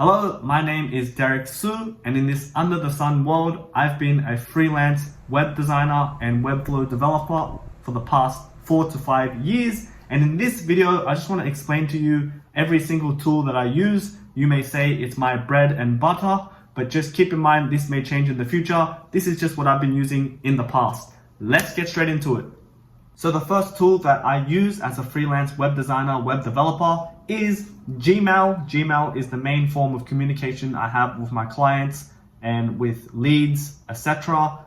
Hello, my name is Derek Su, and in this under the sun world, I've been a freelance web designer and Webflow developer for the past 4 to 5 years. And in this video, I just want to explain to you every single tool that I use. You may say it's my bread and butter, but just keep in mind this may change in the future. This is just what I've been using in the past. Let's get straight into it. So the first tool that I use as a freelance web designer, web developer is Gmail. Gmail is the main form of communication I have with my clients and with leads, etc.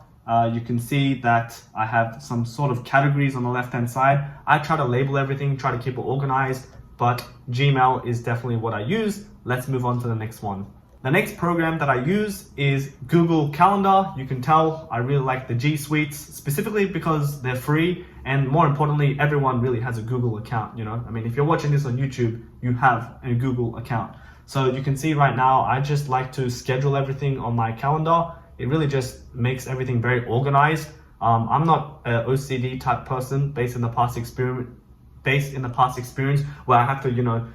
You can see that I have some sort of categories on the left-hand side. I try to label everything, try to keep it organized, but Gmail is definitely what I use. Let's move on to the next one. The next program that I use is Google Calendar. You can tell I really like the G Suites, specifically because they're free, and more importantly, everyone really has a Google account, you know? I mean, if you're watching this on YouTube, you have a Google account. So you can see right now, I just like to schedule everything on my calendar. It really just makes everything very organized. I'm not an OCD type person based in the past experience where I have to,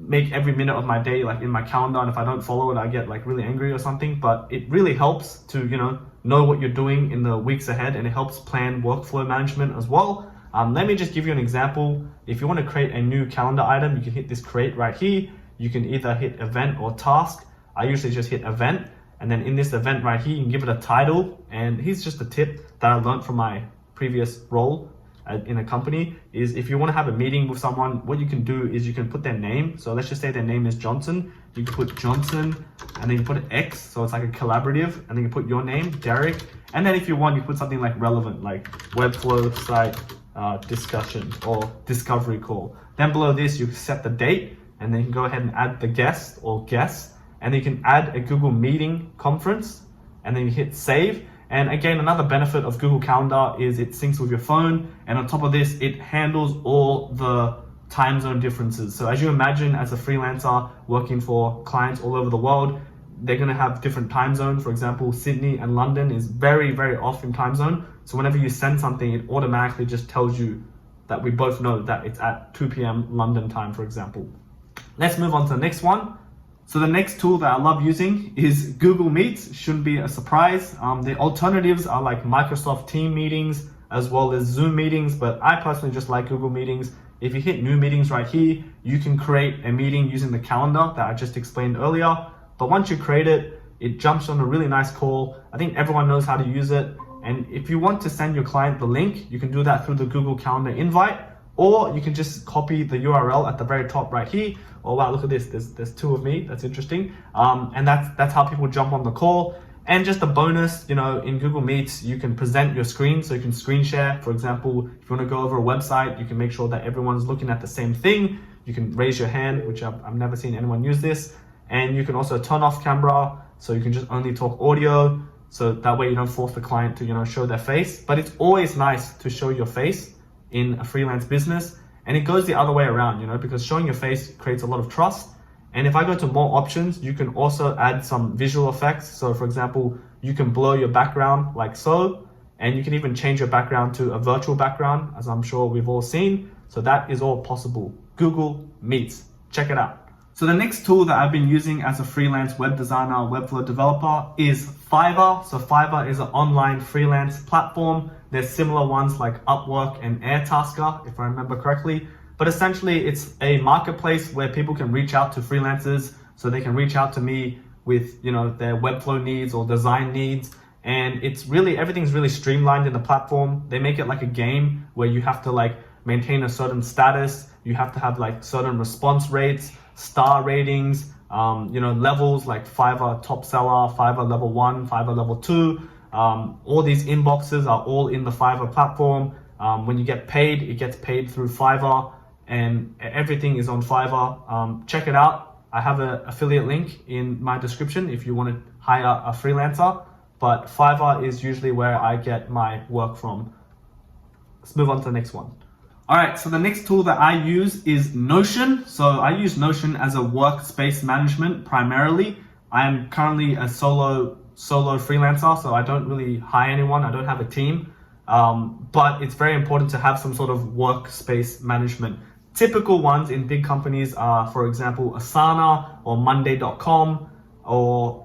make every minute of my day like in my calendar, and if I don't follow it, I get like really angry or something. But it really helps to know what you're doing in the weeks ahead, and it helps plan workflow management as well. Let me just give you an example. If you want to create a new calendar item, you can hit this create right here. You can either hit event or task. I usually just hit event, and then in this event right here, you can give it a title. And here's just a tip that I learned from my previous role in a company is if you want to have a meeting with someone, what you can do is you can put their name. So let's just say their name is Johnson. You can put Johnson and then you put an X, so it's like a collaborative, and then you put your name, Derek. And then if you want, you put something like relevant, like Webflow site discussion or discovery call. Then below this, you set the date, and then you can go ahead and add the guest or guests, and then you can add a Google Meeting conference, and then you hit save. And again, another benefit of Google Calendar is it syncs with your phone. And on top of this, it handles all the time zone differences. So as you imagine, as a freelancer working for clients all over the world, they're gonna have different time zones. For example, Sydney and London is very, very off in time zone. So whenever you send something, it automatically just tells you that we both know that it's at 2 p.m. London time, for example. Let's move on to the next one. So the next tool that I love using is Google Meets. Shouldn't be a surprise. The alternatives are like Microsoft Team meetings as well as Zoom meetings, but I personally just like Google Meetings. If you hit new meetings right here, you can create a meeting using the calendar that I just explained earlier. But once you create it, it jumps on a really nice call. I think everyone knows how to use it. And if you want to send your client the link, you can do that through the Google Calendar invite, or you can just copy the URL at the very top right here. Oh wow, look at this, there's two of me, that's interesting. And that's how people jump on the call. And just a bonus, in Google Meets, you can present your screen, so you can screen share. For example, if you want to go over a website, you can make sure that everyone's looking at the same thing. You can raise your hand, which I've never seen anyone use this. And you can also turn off camera, so you can just only talk audio. So that way you don't force the client to, show their face. But it's always nice to show your face in a freelance business. And it goes the other way around, because showing your face creates a lot of trust. And if I go to more options, you can also add some visual effects. So for example, you can blur your background like so, and you can even change your background to a virtual background, as I'm sure we've all seen. So that is all possible. Google Meets, check it out. So the next tool that I've been using as a freelance web designer, Webflow developer is Fiverr. So Fiverr is an online freelance platform. There's similar ones like Upwork and Airtasker, if I remember correctly. But essentially, it's a marketplace where people can reach out to freelancers. So they can reach out to me with their Webflow needs or design needs. And everything's really streamlined in the platform. They make it like a game where you have to maintain a certain status. You have to have certain response rates, star ratings, levels like Fiverr top seller, Fiverr level 1, Fiverr level 2. All these inboxes are all in the Fiverr platform. When you get paid, it gets paid through Fiverr, and everything is on Fiverr. Check it out. I have an affiliate link in my description if you want to hire a freelancer, but Fiverr is usually where I get my work from. Let's move on to the next one. All right, so the next tool that I use is Notion. So I use Notion as a workspace management primarily. I am currently a solo freelancer, so I don't really hire anyone. I don't have a team, but it's very important to have some sort of workspace management. typical ones in big companies are, for example, Asana or Monday.com or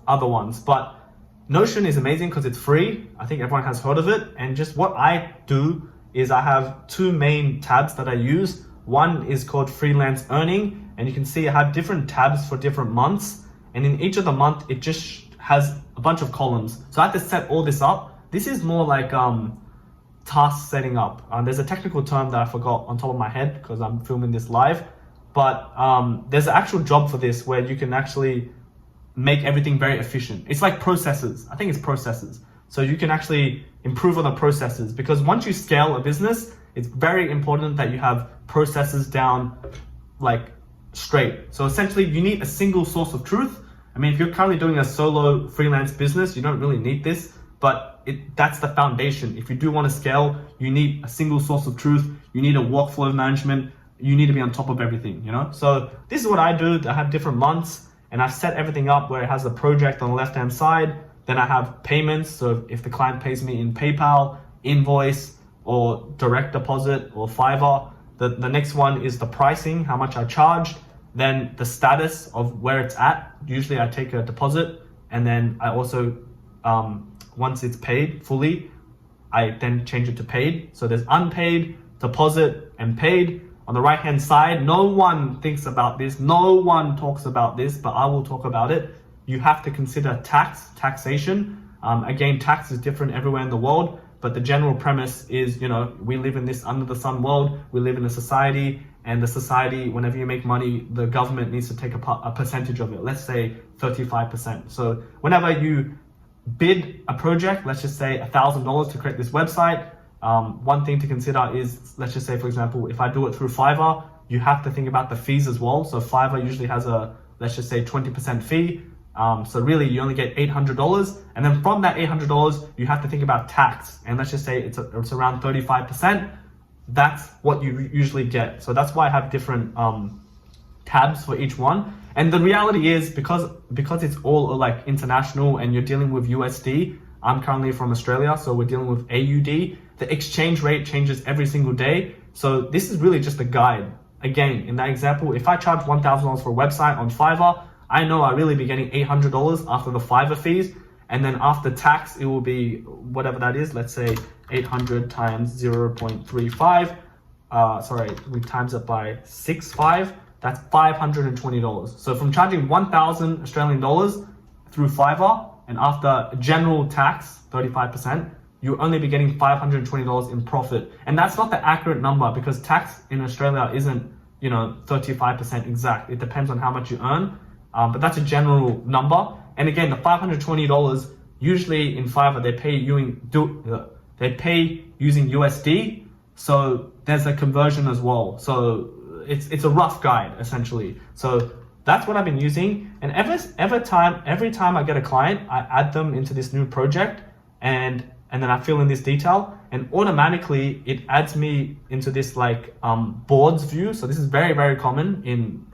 other ones. But Notion is amazing because it's free. I think everyone has heard of it. And just what I do is I have two main tabs that I use. One is called Freelance Earning, and you can see I have different tabs for different months. And in each of the month, it just has a bunch of columns. So I have to set all this up. This is more like task setting up. There's a technical term that I forgot on top of my head because I'm filming this live. But there's an actual job for this where you can actually make everything very efficient. It's like processes. I think it's processes. So you can actually improve on the processes, because once you scale a business, it's very important that you have processes down like straight. So essentially you need a single source of truth. I mean, if you're currently doing a solo freelance business, you don't really need this, but that's the foundation. If you do want to scale, you need a single source of truth. You need a workflow management. You need to be on top of everything, you know? So this is what I do. I have different months, and I've set everything up where it has a project on the left-hand side. Then I have payments. So if the client pays me in PayPal, invoice, or direct deposit, or Fiverr. The next one is the pricing, how much I charged. Then the status of where it's at. Usually I take a deposit, and then I also, once it's paid fully, I then change it to paid. So there's unpaid, deposit, and paid. On the right-hand side, no one thinks about this, no one talks about this, but I will talk about it. You have to consider taxation. Again, tax is different everywhere in the world, but the general premise is, you know, we live in this under the sun world, we live in a society, and the society, whenever you make money, the government needs to take a percentage of it, let's say 35%. So whenever you bid a project, let's just say $1,000 to create this website, one thing to consider is, let's just say, for example, if I do it through Fiverr, you have to think about the fees as well. So Fiverr usually has a, let's just say 20% fee. So really you only get $800. And then from that $800, you have to think about tax. And let's just say it's around 35%. That's what you usually get. So that's why I have different tabs for each one. And the reality is, because it's all like international and you're dealing with USD, I'm currently from Australia, so we're dealing with AUD. The exchange rate changes every single day. So this is really just a guide. Again, in that example, if I charge $1,000 for a website on Fiverr, I know I'll really be getting $800 after the Fiverr fees. And then after tax, it will be whatever that is. Let's say 800 times 0.35. We times it by 65. That's $520. So from charging 1,000 Australian dollars through Fiverr, and after general tax, 35%, you'll only be getting $520 in profit. And that's not the accurate number, because tax in Australia isn't, 35% exact. It depends on how much you earn, but that's a general number. And again, the $520, usually in Fiverr, they pay using USD. So there's a conversion as well. So it's a rough guide essentially. So that's what I've been using. And every time I get a client, I add them into this new project, and then I fill in this detail, and automatically it adds me into this boards view. So this is very, very common in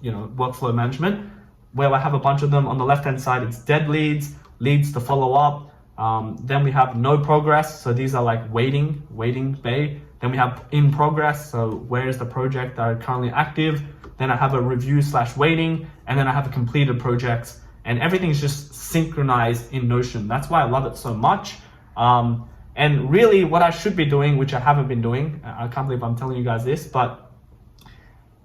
workflow management, where I have a bunch of them. On the left hand side, it's dead leads to follow up. Then we have no progress. So these are like waiting bay. Then we have in progress. So where is the project that are currently active? Then I have a review/waiting, and then I have a completed projects, and everything's just synchronized in Notion. That's why I love it so much. And really what I should be doing, which I haven't been doing, I can't believe I'm telling you guys this, but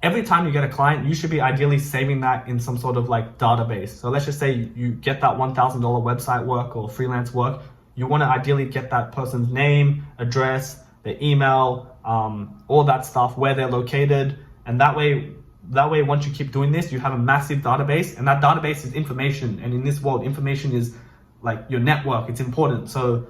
every time you get a client, you should be ideally saving that in some sort of database. So let's just say you get that $1,000 website work or freelance work. You want to ideally get that person's name, address, their email, all that stuff, where they're located. And that way, once you keep doing this, you have a massive database, and that database is information. And in this world, information is like your network. It's important. So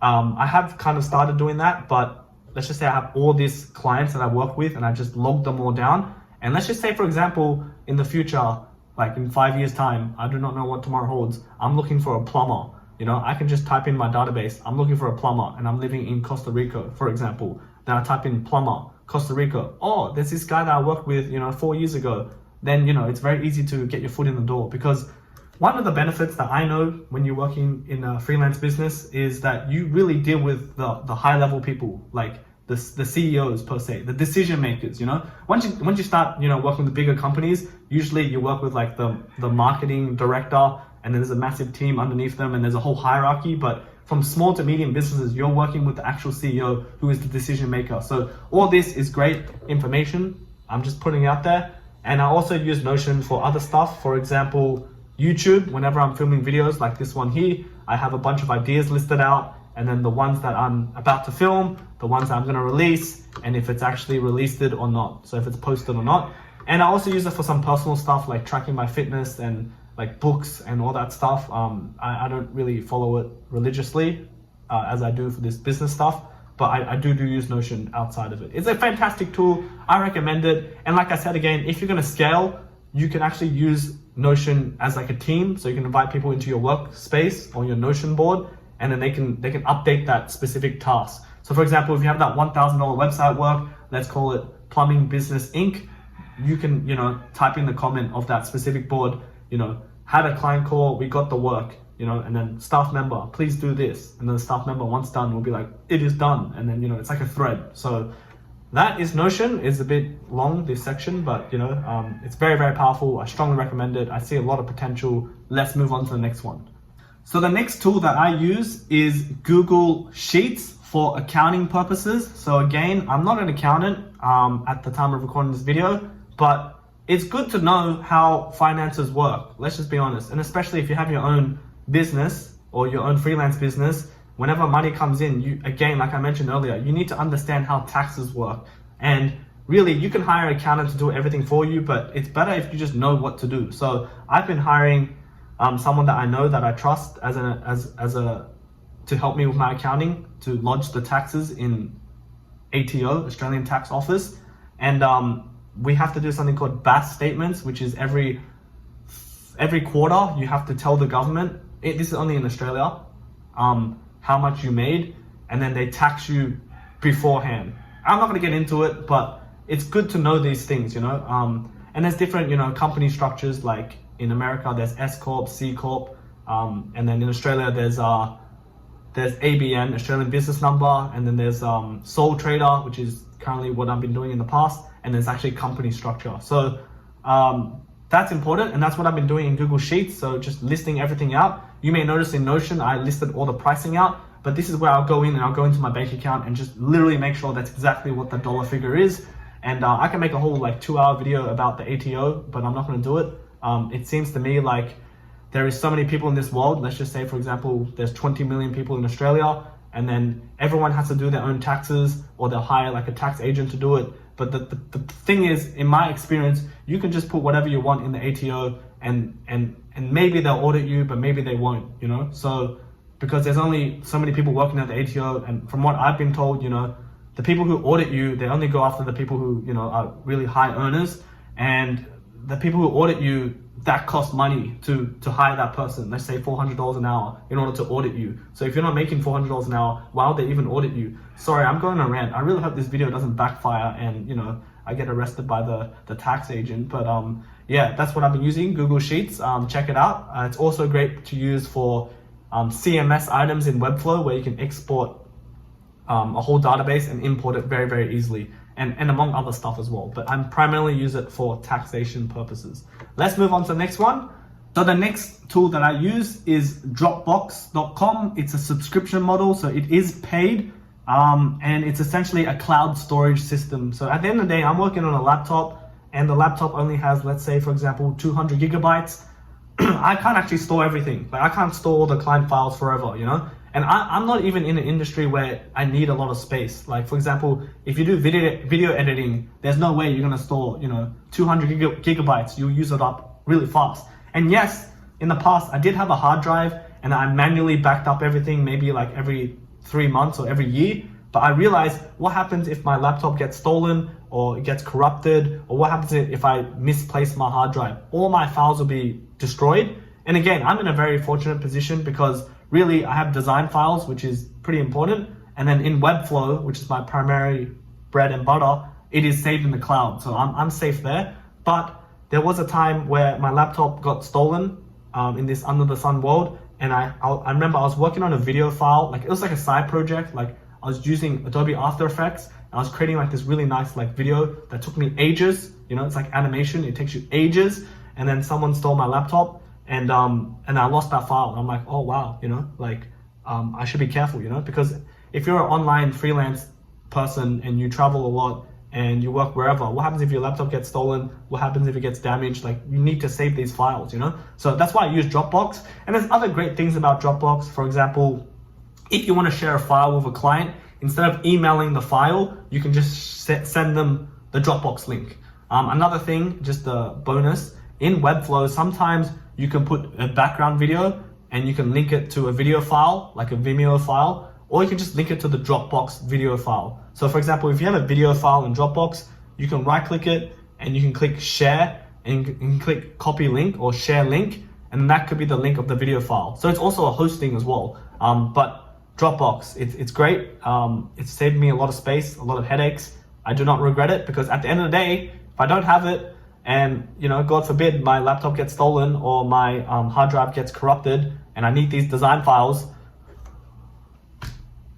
I have kind of started doing that, but let's just say I have all these clients that I work with, and I just log them all down. And let's just say, for example, in the future, like in 5 years time, I do not know what tomorrow holds. I'm looking for a plumber. I can just type in my database, I'm looking for a plumber, and I'm living in Costa Rica, for example. Then I type in plumber, Costa Rica. Oh, there's this guy that I worked with, 4 years ago. Then, it's very easy to get your foot in the door, because one of the benefits that I know when you're working in a freelance business is that you really deal with the high level people, like the CEOs per se, the decision makers, you know. Once you start, you know, working with bigger companies, usually you work with like the marketing director, and then there's a massive team underneath them, and there's a whole hierarchy. But from small to medium businesses, you're working with the actual CEO who is the decision maker. So all this is great information. I'm just putting it out there. And I also use Notion for other stuff. For example, YouTube, whenever I'm filming videos like this one here, I have a bunch of ideas listed out, and then the ones that I'm about to film, the ones that I'm gonna release, and if it's actually released it or not. So if it's posted or not. And I also use it for some personal stuff like tracking my fitness and like books and all that stuff. I don't really follow it religiously as I do for this business stuff, but I do use Notion outside of it. It's a fantastic tool. I recommend it. And like I said again, if you're gonna scale, you can actually use Notion as like a team. So you can invite people into your workspace or your Notion board, and then they can update that specific task. So for example, if you have that $1,000 website work, let's call it Plumbing Business Inc., you can, you know, type in the comment of that specific board, you know, had a client call, we got the work, you know, and then staff member, please do this. And then the staff member, once done, will be like, it is done. And then, you know, it's like a thread. So that is Notion. It's a bit long, this section, but, you know, it's very, very powerful. I strongly recommend it. I see a lot of potential. Let's move on to the next one. So the next tool that I use is Google Sheets for accounting purposes. So again, I'm not an accountant at the time of recording this video, but it's good to know how finances work. Let's just be honest. And especially if you have your own business or your own freelance business, whenever money comes in, you, again, like I mentioned earlier, you need to understand how taxes work. And really, you can hire an accountant to do everything for you, but it's better if you just know what to do. So I've been hiring someone that I know, that I trust to help me with my accounting, to lodge the taxes in ATO, Australian Tax Office. And we have to do something called BAS statements, which is every quarter you have to tell the government, this is only in Australia, how much you made, and then they tax you beforehand. I'm not gonna get into it, but it's good to know these things, you know. And there's different, you know, company structures. Like in America, there's S Corp, C Corp, and then in Australia there's ABN, Australian Business Number, and then there's sole trader, which is currently what I've been doing in the past, and there's actually company structure. So that's important, and that's what I've been doing in Google Sheets. So just listing everything out. You may notice in Notion, I listed all the pricing out, but this is where I'll go in and I'll go into my bank account and just literally make sure that's exactly what the dollar figure is. And I can make a whole like 2-hour video about the ATO, but I'm not gonna do it. It seems to me like there is so many people in this world. Let's just say, for example, there's 20 million people in Australia, and then everyone has to do their own taxes, or they'll hire like a tax agent to do it. But the thing is, in my experience, you can just put whatever you want in the ATO, and maybe they'll audit you, but maybe they won't, you know? So, because there's only so many people working at the ATO, and from what I've been told, you know, the people who audit you, they only go after the people who, you know, are really high earners, and the people who audit you, that costs money to hire that person. Let's say $400 an hour in order to audit you. So if you're not making $400 an hour, why would they even audit you? Sorry, I'm going on a rant. I really hope this video doesn't backfire and, you know, I get arrested by the tax agent. But yeah, that's what I've been using, Google Sheets. Check it out. It's also great to use for CMS items in Webflow, where you can export a whole database and import it very, very easily. And among other stuff as well, but I'm primarily use it for taxation purposes. Let's move on to the next one. So the next tool that I use is Dropbox.com. It's a subscription model, so it is paid, and it's essentially a cloud storage system. So at the end of the day, I'm working on a laptop, and the laptop only has, let's say, for example, 200 gigabytes. I can't actually store everything. Like, I can't store all the client files forever, you know? And I'm not even in an industry where I need a lot of space. Like, for example, if you do video editing, there's no way you're gonna store, you know, 200 gigabytes. You'll use it up really fast. And yes, in the past, I did have a hard drive, and I manually backed up everything, maybe like every 3 months or every year. But I realized, what happens if my laptop gets stolen, or it gets corrupted, or what happens if I misplace my hard drive? All my files will be destroyed. And again, I'm in a very fortunate position because really I have design files, which is pretty important. And then in Webflow, which is my primary bread and butter, it is saved in the cloud. So I'm safe there. But there was a time where my laptop got stolen in this under the sun world. And I remember I was working on a video file, like it was like a side project. Like I was using Adobe After Effects, I was creating like this really nice like video that took me ages. You know, it's like animation, it takes you ages. And then someone stole my laptop and I lost that file. I'm like, oh wow, you know, like I should be careful, you know, because if you're an online freelance person and you travel a lot and you work wherever, what happens if your laptop gets stolen? What happens if it gets damaged? Like, you need to save these files, you know? So that's why I use Dropbox. And there's other great things about Dropbox. For example, if you want to share a file with a client, instead of emailing the file, you can just send them the Dropbox link. Another thing, just a bonus, in Webflow, sometimes you can put a background video and you can link it to a video file, like a Vimeo file, or you can just link it to the Dropbox video file. So for example, if you have a video file in Dropbox, you can right click it and you can click share and you can click copy link or share link, and that could be the link of the video file. So it's also a hosting as well. But Dropbox, it's great. It's saved me a lot of space, a lot of headaches. I do not regret it, because at the end of the day, if I don't have it and, you know, God forbid my laptop gets stolen or my hard drive gets corrupted and I need these design files,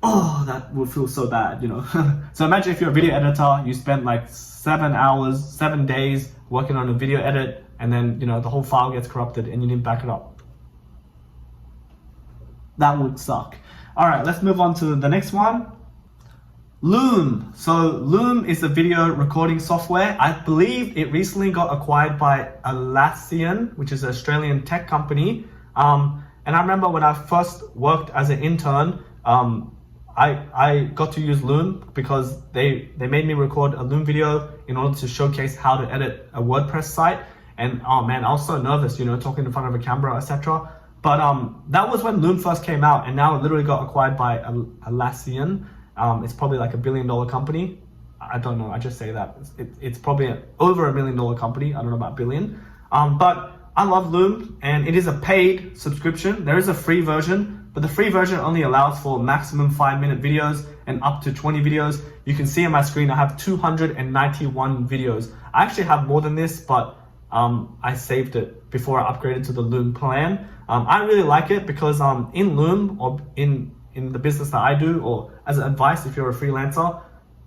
oh, that would feel so bad, you know. So imagine if you're a video editor, you spent like 7 days working on a video edit, and then, you know, the whole file gets corrupted and you need to back it up. That would suck. All right, let's move on to the next one. Loom. So Loom is a video recording software. I believe it recently got acquired by Atlassian, which is an Australian tech company. And I remember when I first worked as an intern, I got to use Loom because they made me record a Loom video in order to showcase how to edit a WordPress site. And oh man, I was so nervous, you know, talking in front of a camera, etc. But that was when Loom first came out, and now it literally got acquired by Atlassian. It's probably like $1 billion company. I don't know, I just say that. It's probably over $1 million company. I don't know about billion. But I love Loom, and it is a paid subscription. There is a free version, but the free version only allows for maximum 5-minute videos and up to 20 videos. You can see on my screen, I have 291 videos. I actually have more than this, but I saved it before I upgraded to the Loom plan. I really like it because in Loom, or in the business that I do, or as advice if you're a freelancer,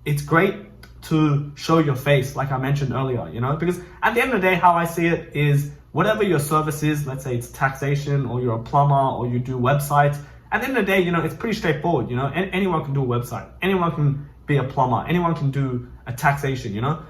it's great to show your face, like I mentioned earlier, you know, because at the end of the day, how I see it is whatever your service is, let's say it's taxation, or you're a plumber, or you do websites, at the end of the day, you know, it's pretty straightforward, you know, anyone can do a website, anyone can be a plumber, anyone can do a taxation, you know.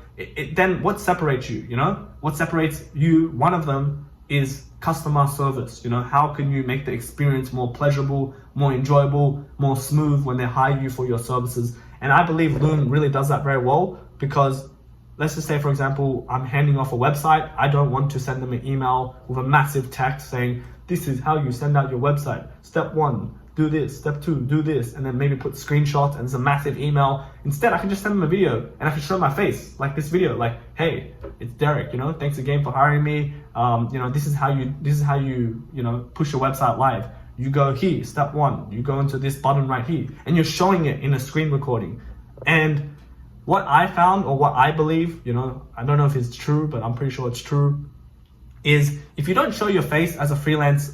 Then what separates you, you know? What separates you, one of them is customer service, you know. How can you make the experience more pleasurable, more enjoyable, more smooth when they hire you for your services? And I believe Loom really does that very well, because let's just say, for example, I'm handing off a website. I don't want to send them an email with a massive text saying, this is how you send out your website. Step 1, do this. Step 2, do this. And then maybe put screenshots and it's a massive email. Instead, I can just send them a video and I can show my face, like this video, like, hey, it's Derek, you know, thanks again for hiring me. You know, this is how you, you know, push your website live. You go here, step 1, you go into this button right here, and you're showing it in a screen recording. And what I found, or what I believe, you know, I don't know if it's true, but I'm pretty sure it's true, is if you don't show your face as a freelancer,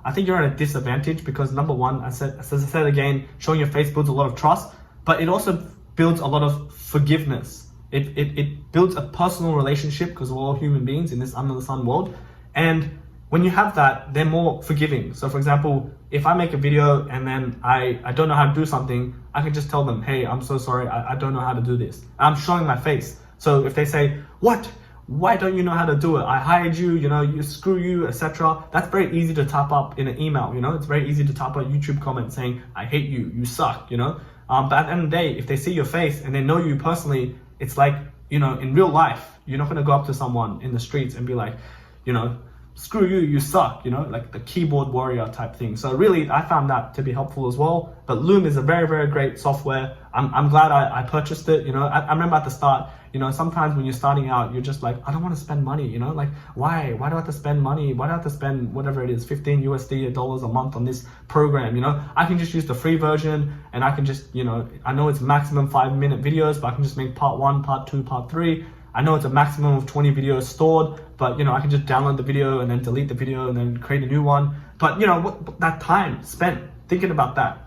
I think you're at a disadvantage, because number one, as I said again, showing your face builds a lot of trust, but it also builds a lot of forgiveness. It builds a personal relationship, because we're all human beings in this under the sun world. And when you have that, they're more forgiving. So for example, if I make a video and then I don't know how to do something, I can just tell them, hey, I'm so sorry, I don't know how to do this. I'm showing my face. So if they say, what? Why don't you know how to do it? I hired you, you know, you screw you, etc. That's very easy to type up in an email, you know. It's very easy to type a YouTube comment saying, I hate you, you suck, you know. But at the end of the day, if they see your face and they know you personally, it's like, you know, in real life, you're not gonna go up to someone in the streets and be like, you know, screw you, you suck, you know, like the keyboard warrior type thing. So really, I found that to be helpful as well. But Loom is a very, very great software. I'm glad I purchased it. You know, I remember at the start, you know, sometimes when you're starting out, you're just like, I don't want to spend money, you know, like, why do I have to spend money? Why do I have to spend whatever it is, $15 dollars a month on this program? You know, I can just use the free version, and I can just, you know, I know it's maximum 5-minute videos, but I can just make part 1, part 2, part 3. I know it's a maximum of 20 videos stored, but, you know, I can just download the video and then delete the video and then create a new one. But, you know, that time spent thinking about that,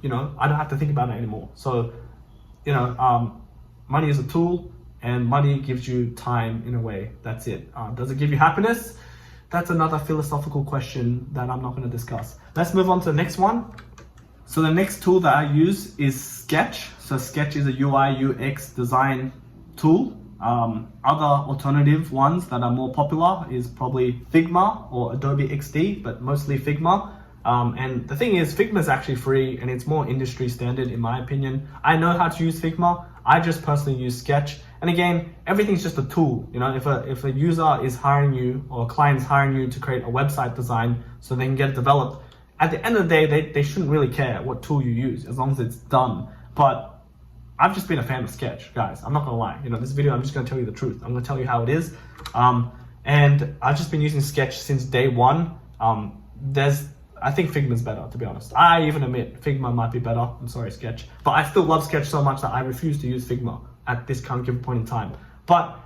you know, I don't have to think about it anymore. So, you know, money is a tool, and money gives you time in a way. That's it. Does it give you happiness? That's another philosophical question that I'm not going to discuss. Let's move on to the next one. So the next tool that I use is Sketch. So Sketch is a UI UX design tool. Other alternative ones that are more popular is probably Figma or Adobe XD, but mostly Figma. And the thing is, Figma is actually free and it's more industry standard in my opinion. I know how to use Figma. I just personally use Sketch. And again, everything's just a tool. You know, if a user is hiring you or a client is hiring you to create a website design so they can get it developed, at the end of the day, they shouldn't really care what tool you use as long as it's done. But I've just been a fan of Sketch, guys. I'm not gonna lie. You know, this video, I'm just gonna tell you the truth. I'm gonna tell you how it is. And I've just been using Sketch since day one. I think Figma's better, to be honest. I even admit Figma might be better. I'm sorry, Sketch. But I still love Sketch so much that I refuse to use Figma at this current given point in time. But,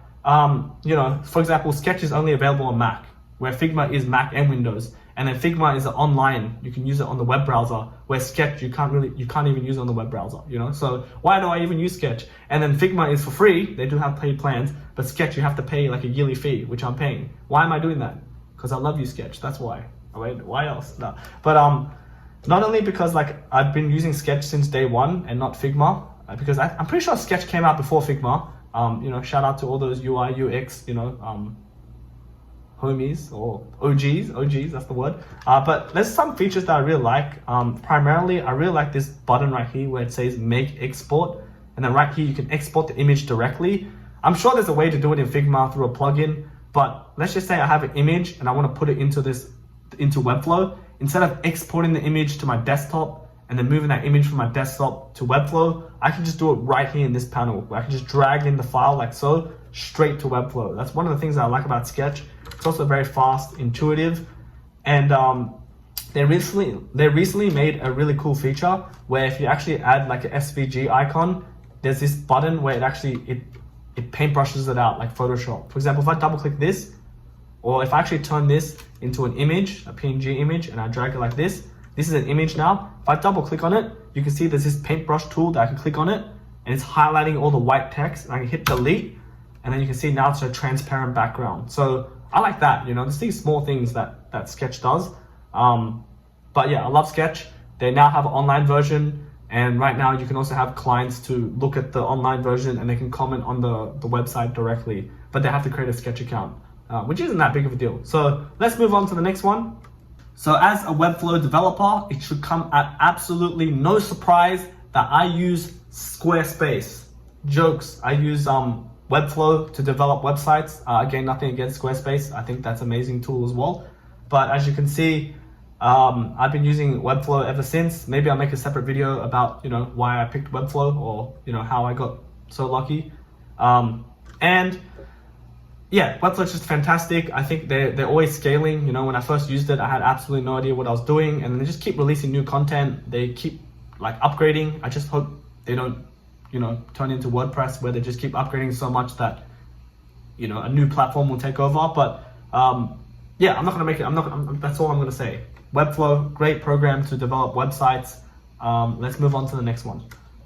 you know, for example, Sketch is only available on Mac, where Figma is Mac and Windows. And then Figma is online. You can use it on the web browser, where Sketch, you can't even use it on the web browser, you know? So why do I even use Sketch? And then Figma is for free. They do have paid plans, but Sketch, you have to pay like a yearly fee, which I'm paying. Why am I doing that? Because I love you, Sketch. That's why. Wait, why else? No. But not only because like I've been using Sketch since day one and not Figma, because I'm pretty sure Sketch came out before Figma. You know, shout out to all those UI, UX, you know, homies or OGs, that's the word. But there's some features that I really like. Primarily, I really like this button right here where it says make export. And then right here, you can export the image directly. I'm sure there's a way to do it in Figma through a plugin, but let's just say I have an image and I want to put it into Webflow. Instead of exporting the image to my desktop and then moving that image from my desktop to Webflow, I can just do it right here in this panel, where I can just drag in the file like so, straight to Webflow. That's one of the things that I like about Sketch. It's also very fast, intuitive, and they recently made a really cool feature where if you actually add like an SVG icon, there's this button where it paintbrushes it out like Photoshop. For example, if I double click this, or if I actually turn this into an image, a PNG image, and I drag it like this is an image now. If I double click on it, you can see there's this paintbrush tool that I can click on it, and it's highlighting all the white text, and I can hit delete, and then you can see now it's a transparent background. So I like that, you know, there's these small things that Sketch does. But yeah, I love Sketch. They now have an online version, and right now you can also have clients to look at the online version and they can comment on the website directly, but they have to create a Sketch account. Which isn't that big of a deal. So let's move on to the next one. So as a Webflow developer, it should come at absolutely no surprise that I use Squarespace. Jokes, I use Webflow to develop websites. Again, nothing against Squarespace. I think that's an amazing tool as well. But as you can see, I've been using Webflow ever since. Maybe I'll make a separate video about, you know, why I picked Webflow, or, you know, how I got so lucky. And yeah, Webflow is just fantastic. I think they're always scaling. You know, when I first used it, I had absolutely no idea what I was doing, and they just keep releasing new content. They keep like upgrading. I just hope they don't, you know, turn into WordPress where they just keep upgrading so much that, you know, a new platform will take over. But yeah, I'm not gonna make it. That's all I'm gonna say. Webflow, great program to develop websites. Let's move on to the next one.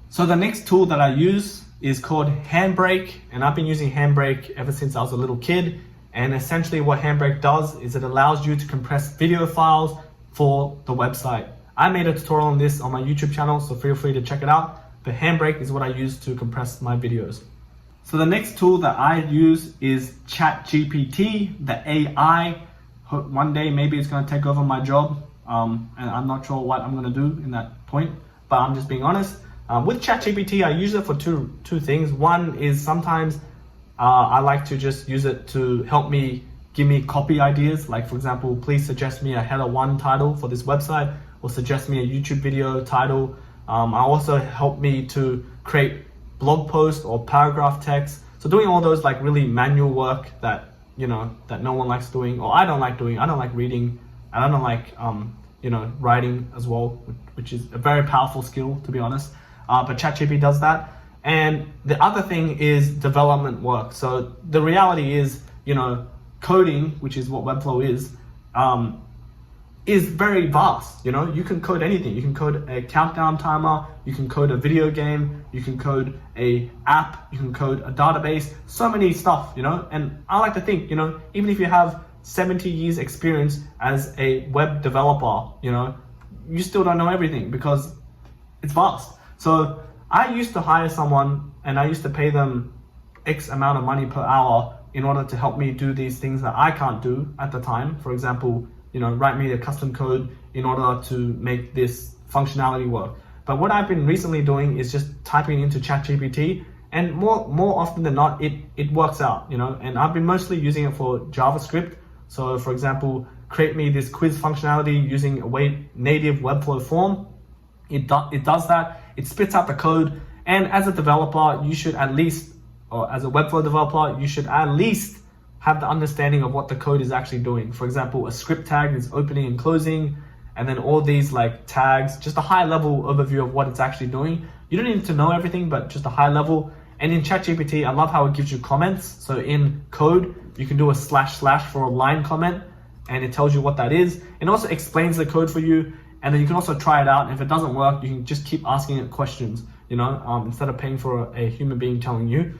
So the next tool that I use is called Handbrake, and I've been using Handbrake ever since I was a little kid. And essentially what Handbrake does is it allows you to compress video files for the website. I made a tutorial on this on my YouTube channel, so feel free to check it out. But Handbrake is what I use to compress my videos. So the next tool that I use is ChatGPT, the AI. One day maybe it's gonna take over my job, and I'm not sure what I'm gonna do in that point, but I'm just being honest. With ChatGPT, I use it for two things. One is sometimes I like to just use it to help me, give me copy ideas. Like for example, please suggest me a header 1 title for this website, or suggest me a YouTube video title. I also help me to create blog posts or paragraph text. So doing all those like really manual work that, you know, that no one likes doing, or I don't like doing. I don't like reading, and I don't like, you know, writing as well, which is a very powerful skill, to be honest. But ChatGPT does that. And the other thing is development work. So the reality is, you know, coding, which is what Webflow is, is very vast. You know, you can code anything. You can code a countdown timer, you can code a video game, you can code a app, you can code a database, so many stuff, you know. And I like to think, you know, even if you have 70 years experience as a web developer, you know, you still don't know everything because it's vast. So I used to hire someone and I used to pay them X amount of money per hour in order to help me do these things that I can't do at the time. For example, you know, write me a custom code in order to make this functionality work. But what I've been recently doing is just typing into ChatGPT, and more often than not, it works out, you know. And I've been mostly using it for JavaScript. So for example, create me this quiz functionality using a native Webflow form. It does that. It spits out the code. And as a developer, you should at least, or as a Webflow developer, you should at least have the understanding of what the code is actually doing. For example, a script tag is opening and closing, and then all these like tags, just a high level overview of what it's actually doing. You don't need to know everything, but just a high level. And in ChatGPT, I love how it gives you comments. So in code, you can do a / for a line comment, and it tells you what that is. It also explains the code for you, and then you can also try it out. And if it doesn't work, you can just keep asking it questions, you know, instead of paying for a human being telling you.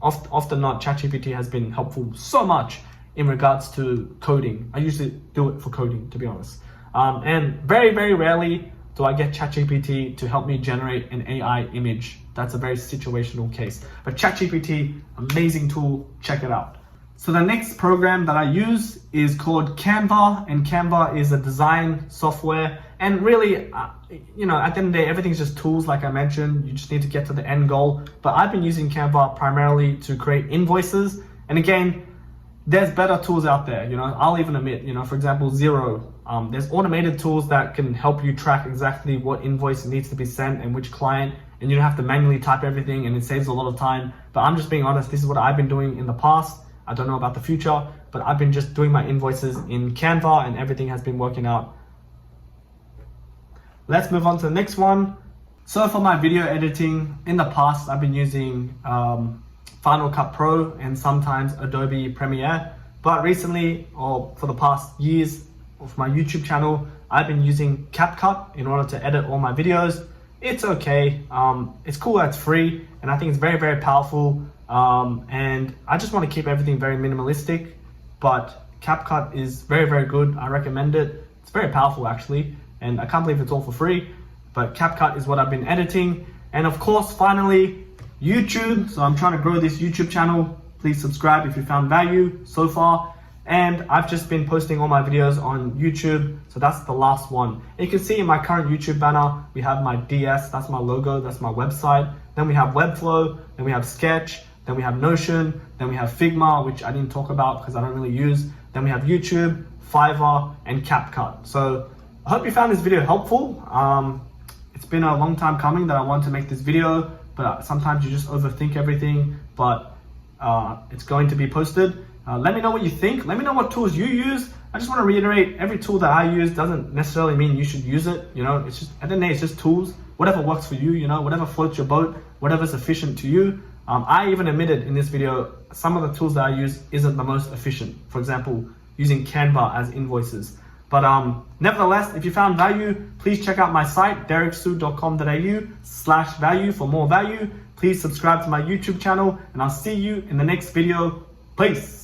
Often not, ChatGPT has been helpful so much in regards to coding. I usually do it for coding, to be honest. And very, very rarely do I get ChatGPT to help me generate an AI image. That's a very situational case. But ChatGPT, amazing tool, check it out. So the next program that I use is called Canva, and Canva is a design software. And really, you know, at the end of the day, everything's just tools, like I mentioned. You just need to get to the end goal. But I've been using Canva primarily to create invoices. And again, there's better tools out there, you know. I'll even admit, you know, for example, Xero. There's automated tools that can help you track exactly what invoice needs to be sent and which client, and you don't have to manually type everything, and it saves a lot of time. But I'm just being honest, this is what I've been doing in the past. I don't know about the future, but I've been just doing my invoices in Canva, and everything has been working out. Let's move on to the next one. So for my video editing, in the past, I've been using Final Cut Pro and sometimes Adobe Premiere. But recently, or for the past years of my YouTube channel, I've been using CapCut in order to edit all my videos. It's okay. It's cool that it's free, and I think it's very, very powerful. And I just want to keep everything very minimalistic, but CapCut is very, very good. I recommend it. It's very powerful actually, and I can't believe it's all for free, but CapCut is what I've been editing. And of course, finally, YouTube. So I'm trying to grow this YouTube channel. Please subscribe if you found value so far. And I've just been posting all my videos on YouTube. So that's the last one. And you can see in my current YouTube banner, we have my DS, that's my logo, that's my website. Then we have Webflow, then we have Sketch, then we have Notion, then we have Figma, which I didn't talk about because I don't really use. Then we have YouTube, Fiverr, and CapCut. So I hope you found this video helpful. It's been a long time coming that I wanted to make this video, but sometimes you just overthink everything, but it's going to be posted. Let me know what you think. Let me know what tools you use. I just want to reiterate, every tool that I use doesn't necessarily mean you should use it. You know, it's just, at the end of the day, it's just tools. Whatever works for you, you know, whatever floats your boat, whatever's efficient to you. I even admitted in this video, some of the tools that I use isn't the most efficient. For example, using Canva as invoices. But nevertheless, if you found value, please check out my site, dereksu.com.au/value for more value. Please subscribe to my YouTube channel, and I'll see you in the next video. Peace.